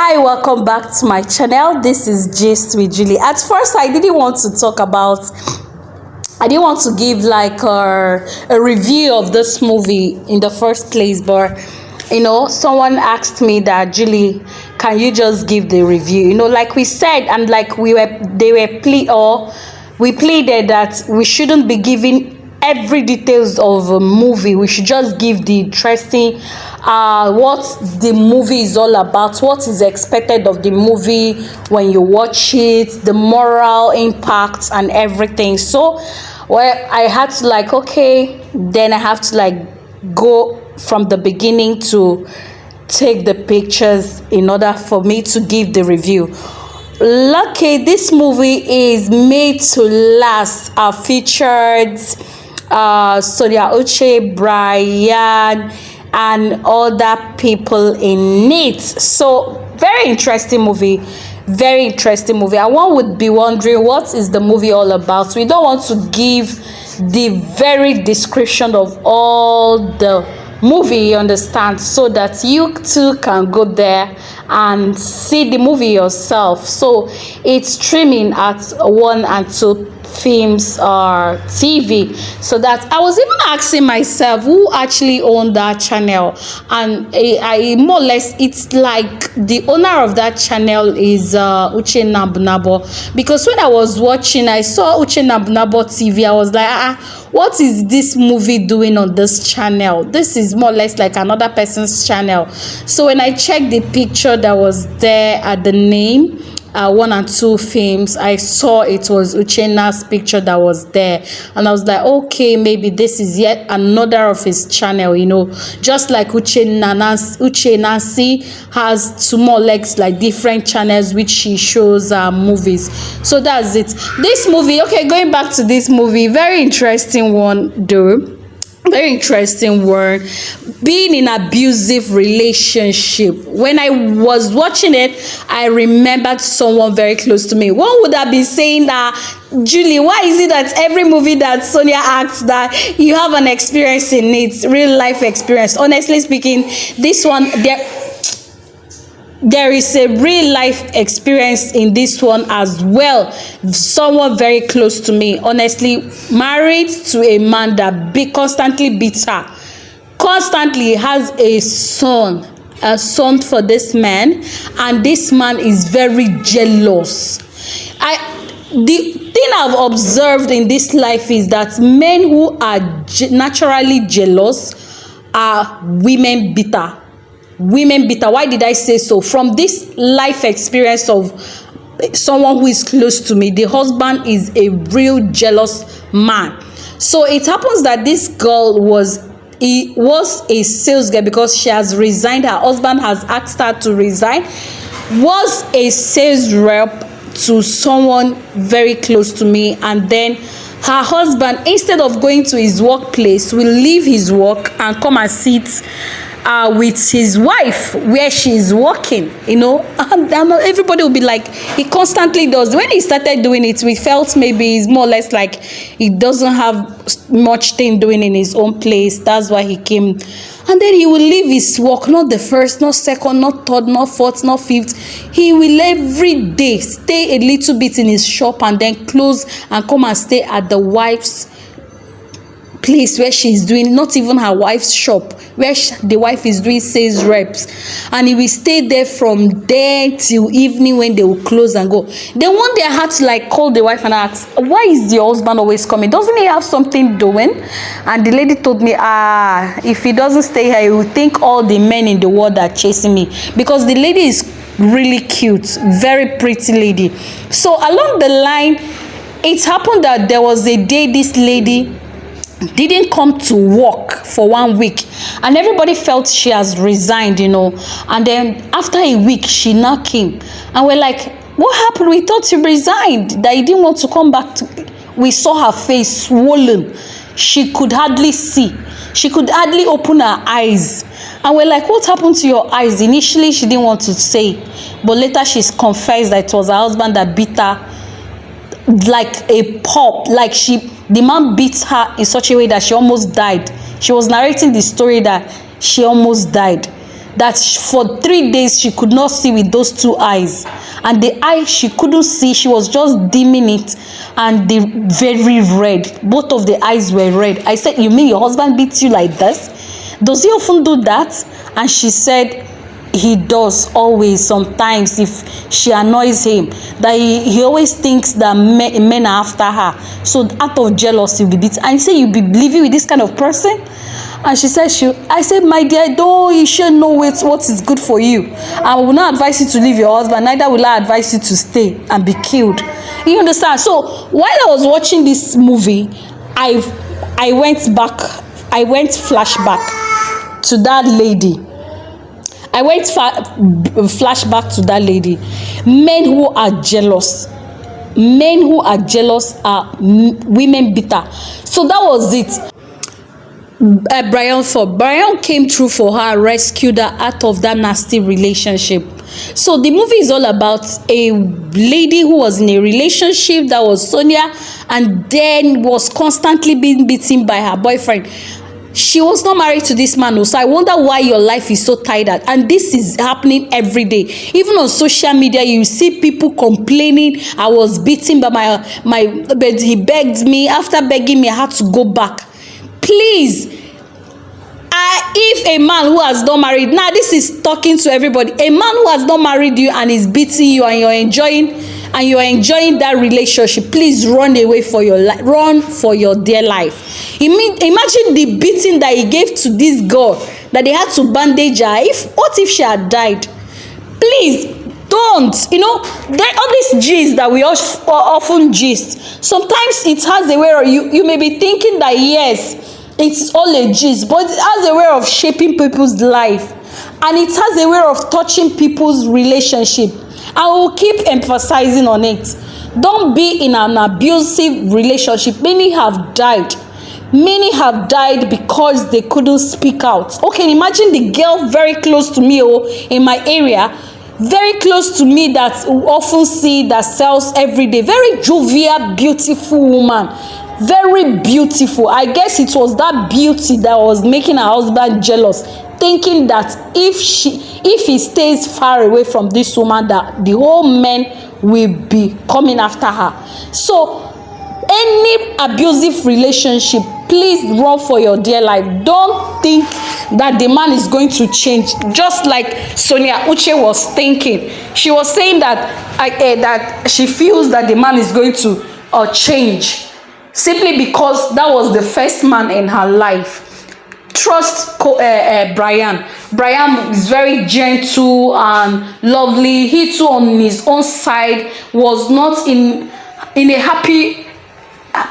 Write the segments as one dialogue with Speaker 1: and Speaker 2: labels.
Speaker 1: Hi, welcome back to my channel. This is Gist with Julie. At first, I didn't want to give like a review of this movie in the first place, but someone asked me that, Julie, can you just give the review? Like we said, and like we pleaded that we shouldn't be giving every details of a movie. We should just give the interesting what the movie is all about, what is expected of the movie when you watch it, the moral impact and everything. So I had to then I have to go from the beginning to take the pictures in order for me to give the review. Lucky this movie is made to last. Featured Sonia, Uche, Bryan, and other people in it. So very interesting movie. And one would be wondering, what is the movie all about? We don't want to give the very description of all the movie, you understand, so that you too can go there and see the movie yourself. So it's streaming at 1 and 2 films or TV. So that I was even asking myself who actually owned that channel, and I more or less, it's like the owner of that channel is Uche Nabunabo, because when I was watching, I saw Uche Nabunabo TV. I was like, what is this movie doing on this channel? This is more or less like another person's channel. So when I checked the picture that was there at the name, 1 and 2 films, I saw it was Uchena's picture that was there, and I was like, okay, maybe this is yet another of his channel, just like Uche Nancy has 2 more legs, like different channels which she shows movies. So that's it. This movie, okay, going back to this movie, very interesting one though. Very interesting word. Being in abusive relationship. When I was watching it, I remembered someone very close to me. One would have been saying that, Julie, why is it that every movie that Sonia acts that you have an experience in it, real life experience? Honestly speaking, this one, there is a real life experience in this one as well. Someone very close to me, honestly, married to a man that constantly beats her, constantly has a son for this man, and this man is very jealous. The thing I've observed in this life is that men who are naturally jealous are women beater. Why did I say so? From this life experience of someone who is close to me, the husband is a real jealous man. So it happens that this girl was a sales girl, because she has resigned. Her husband has asked her to resign. Was a sales rep to someone very close to me, and then her husband, instead of going to his workplace, will leave his work and come and sit with his wife where she is working, and everybody will be like, he constantly does. When he started doing it, we felt maybe he's more or less like he doesn't have much thing doing in his own place. That's why he came. And then he will leave his work, not the first, not second, not third, not fourth, not fifth. He will every day stay a little bit in his shop and then close and come and stay at the wife's place where she's doing, not even her wife's shop, where the wife is doing sales reps, and he will stay there from there till evening when they will close and go. Then one day I had to call the wife and ask, why is your husband always coming? Doesn't he have something doing? And the lady told me, if he doesn't stay here, he will think all the men in the world are chasing me, because the lady is really cute, very pretty lady. So along the line, it happened that there was a day this lady didn't come to work for 1 week, and everybody felt she has resigned, and then after a week she now came, and we're like, what happened? We thought you resigned, that you didn't want to come back. We saw her face swollen. She could hardly see. She could hardly open her eyes, and we're like, what happened to your eyes? Initially she didn't want to say, but later she's confessed that it was her husband that beat her like a pup. The man beat her in such a way that she almost died. She was narrating the story that she almost died. that for 3 days she could not see with those two eyes, and the eye she couldn't see, she was just dimming it, and they very red. Both of the eyes were red. I said, you mean your husband beats you like this? Does he often do that? And she said, he does always. Sometimes if she annoys him, that he always thinks that men are after her, so out of jealousy he'll be beaten. And he said, you be living with this kind of person? And she said, I said, my dear, don't, you should know what is good for you. I will not advise you to leave your husband, neither will I advise you to stay and be killed. You understand? So while I was watching this movie, I went flashback to that lady. I went flashback to that lady. Men who are jealous are women bitter. So that was it. Bryan came through for her, rescued her out of that nasty relationship. So the movie is all about a lady who was in a relationship, that was Sonia, and then was constantly being beaten by her boyfriend. She was not married to this man, so I wonder why your life is so tied out. And this is happening every day. Even on social media, you see people complaining, I was beaten by my but he begged me. After begging me, I had to go back. Please, if a man who has not married, now this is talking to everybody, a man who has not married you and is beating you, and you're enjoying that relationship, please run away for your life. Run for your dear life. Imagine the beating that he gave to this girl, that they had to bandage her. What if she had died? Please don't. There are all these gist that we often gist. Sometimes it has a way of you may be thinking that yes, it's all a gist, but it has a way of shaping people's life, and it has a way of touching people's relationship. I will keep emphasizing on it. Don't be in an abusive relationship. Many have died because they couldn't speak out. Okay, imagine the girl very close to me, in my area, very close to me, that we often see, that sells every day, very jovial, beautiful woman, very beautiful. I guess it was that beauty that was making her husband jealous, thinking that if he stays far away from this woman, that the whole men will be coming after her. So any abusive relationship, please run for your dear life. Don't think that the man is going to change, just like Sonia Uche was thinking. She was saying that that she feels that the man is going to change, simply because that was the first man in her life. Trust Bryan. Bryan is very gentle and lovely. He too, on his own side, was not in a happy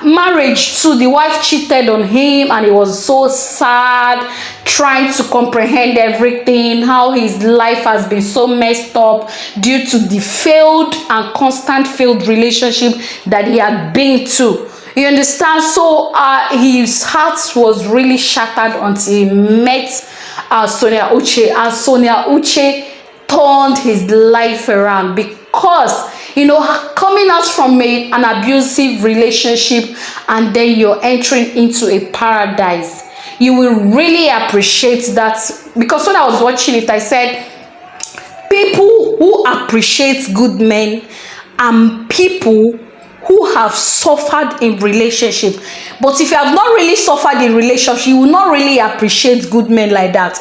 Speaker 1: marriage too. The wife cheated on him, and he was so sad, trying to comprehend everything, how his life has been so messed up due to the failed and constant failed relationship that he had been to. You understand? So his heart was really shattered until he met Sonia Uche, and Sonia Uche turned his life around. Because coming out from an abusive relationship, and then you're entering into a paradise, you will really appreciate that. Because when I was watching it, I said, people who appreciate good men and people who have suffered in relationship. But if you have not really suffered in relationship, you will not really appreciate good men like that.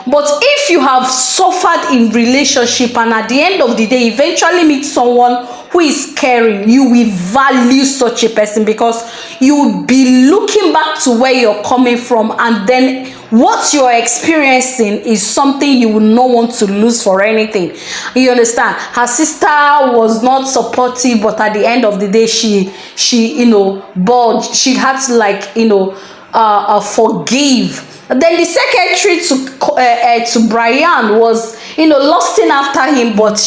Speaker 1: But if you have suffered in relationship, and at the end of the day eventually meet someone who is caring, you will value such a person, because you will be looking back to where you're coming from, and then what you're experiencing is something you will not want to lose for anything. You understand? Her sister was not supportive, but at the end of the day, she bulged. She had to forgive. Then the secretary to Bryan was lusting after him, but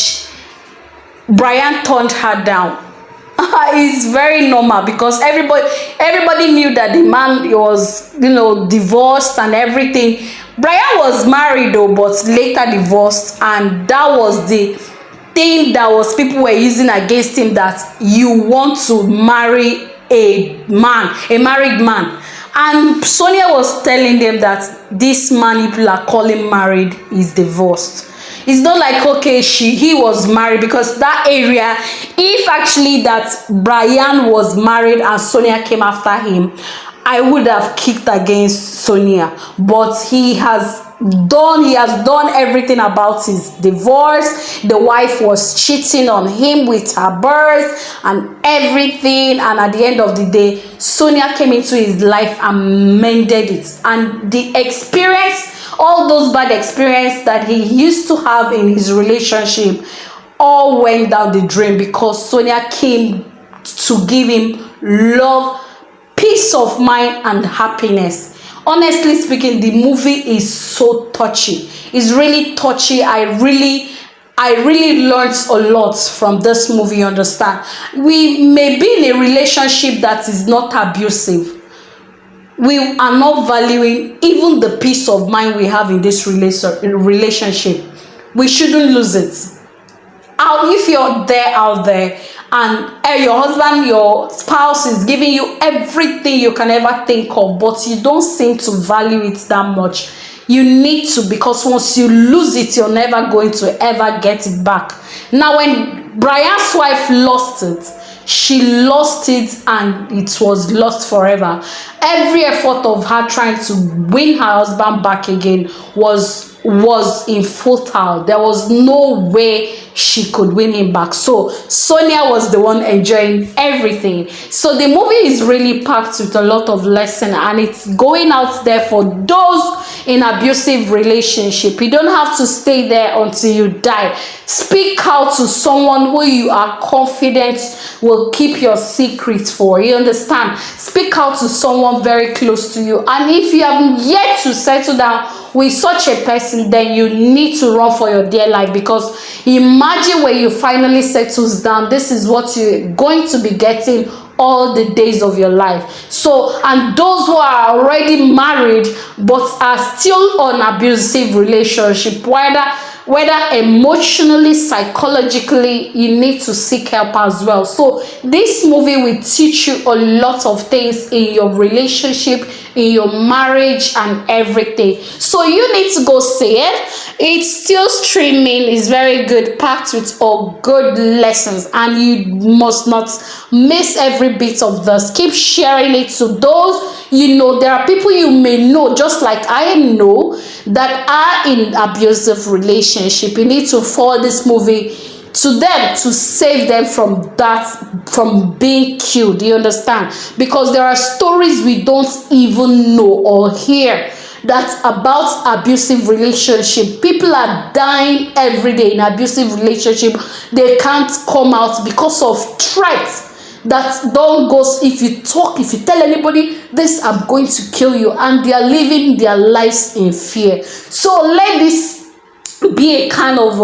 Speaker 1: Bryan turned her down. It's very normal, because everybody knew that the man was divorced and everything. Bryan was married though, but later divorced, and that was the thing that was people were using against him, that you want to marry a married man. And Sonia was telling them that this man people are calling married is divorced. It's not like, okay, he was married, because that area, if actually that Bryan was married and Sonia came after him, I would have kicked against Sonia. But he has done everything about his divorce. The wife was cheating on him with her birth and everything, and at the end of the day, Sonia came into his life and mended it. And the experience, all those bad experience that he used to have in his relationship, all went down the drain, because Sonia came to give him love, peace of mind, and happiness. Honestly speaking, the movie is so touchy. It's really touchy. I really learned a lot from this movie. You understand? We may be in a relationship that is not abusive. We are not valuing even the peace of mind we have in this relationship. We shouldn't lose it. If you're there out there, and your husband, your spouse is giving you everything you can ever think of, but you don't seem to value it that much, you need to, because once you lose it, you're never going to ever get it back. Now, when Bryan's wife lost it, she lost it, and it was lost forever. Every effort of her trying to win her husband back again was in futile. There was no way she could win him back. So Sonia was the one enjoying everything. So the movie is really packed with a lot of lesson, and it's going out there for those in abusive relationship. You don't have to stay there until you die. Speak out to someone who you are confident will keep your secrets for. You understand? Speak out to someone very close to you. And if you have yet to settle down with such a person, then you need to run for your dear life, because imagine when you finally settles down, this is what you're going to be getting all the days of your life. So, and those who are already married but are still on abusive relationship, whether emotionally, psychologically, you need to seek help as well. So this movie will teach you a lot of things in your relationship, in your marriage, and everything. So you need to go see it. It's still streaming. It's very good, packed with all good lessons, and you must not miss every bit of this. Keep sharing it to those you know. There are people you may know, just like I know, that are in abusive relationship. You need to forward this movie to them to save them from being killed. You understand? Because there are stories we don't even know or hear that's about abusive relationship. People are dying every day in abusive relationship. They can't come out because of threats that don't go. If you tell anybody this, I'm going to kill you, and they are living their lives in fear. So let this be a kind of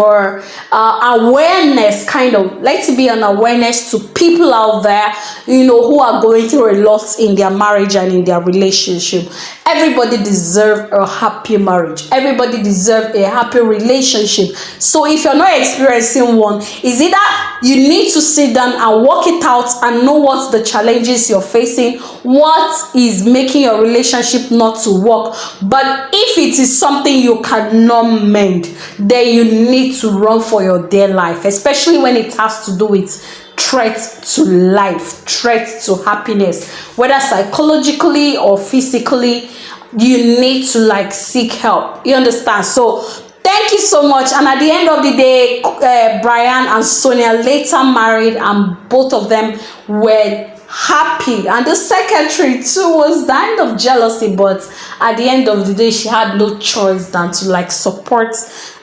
Speaker 1: awareness, let it be an awareness to people out there, who are going through a lot in their marriage and in their relationship. Everybody deserves a happy marriage. Everybody deserves a happy relationship. So if you're not experiencing one, is either you need to sit down and work it out and know what the challenges you're facing, what is making your relationship not to work. But if it is something you cannot mend, then you need to run for your dear life, especially when it has to do with threat to life, threat to happiness, whether psychologically or physically. You need to seek help. You understand? So thank you so much. And at the end of the day, Bryan and Sonia later married, and both of them were happy. And the secretary too was dying of jealousy, but at the end of the day, she had no choice than to support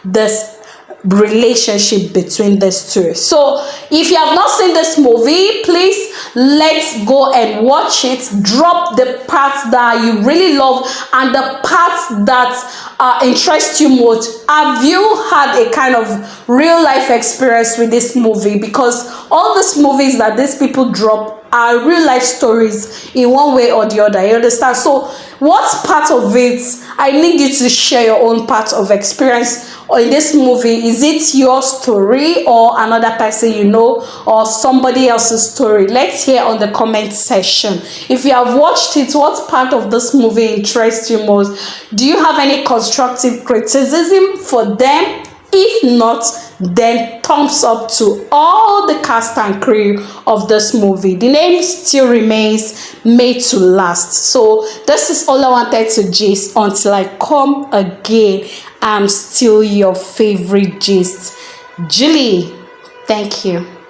Speaker 1: this relationship between these two. So if you have not seen this movie, please let's go and watch it. Drop the parts that you really love and the parts that interest you most. Have you had a kind of real life experience with this movie? Because all these movies that these people drop are real life stories in one way or the other. You understand? So what part of it, I need you to share your own part of experience in this movie. Is it your story or another person you know, or somebody else's story? Let's hear on the comment section. If you have watched it, what part of this movie interests you most? Do you have any constructive criticism for them? If not, then thumbs up to all the cast and crew of this movie. The name still remains Made to Last. So this is all I wanted to gist. Until I come again, I'm still your favorite gist, Julie. Thank you.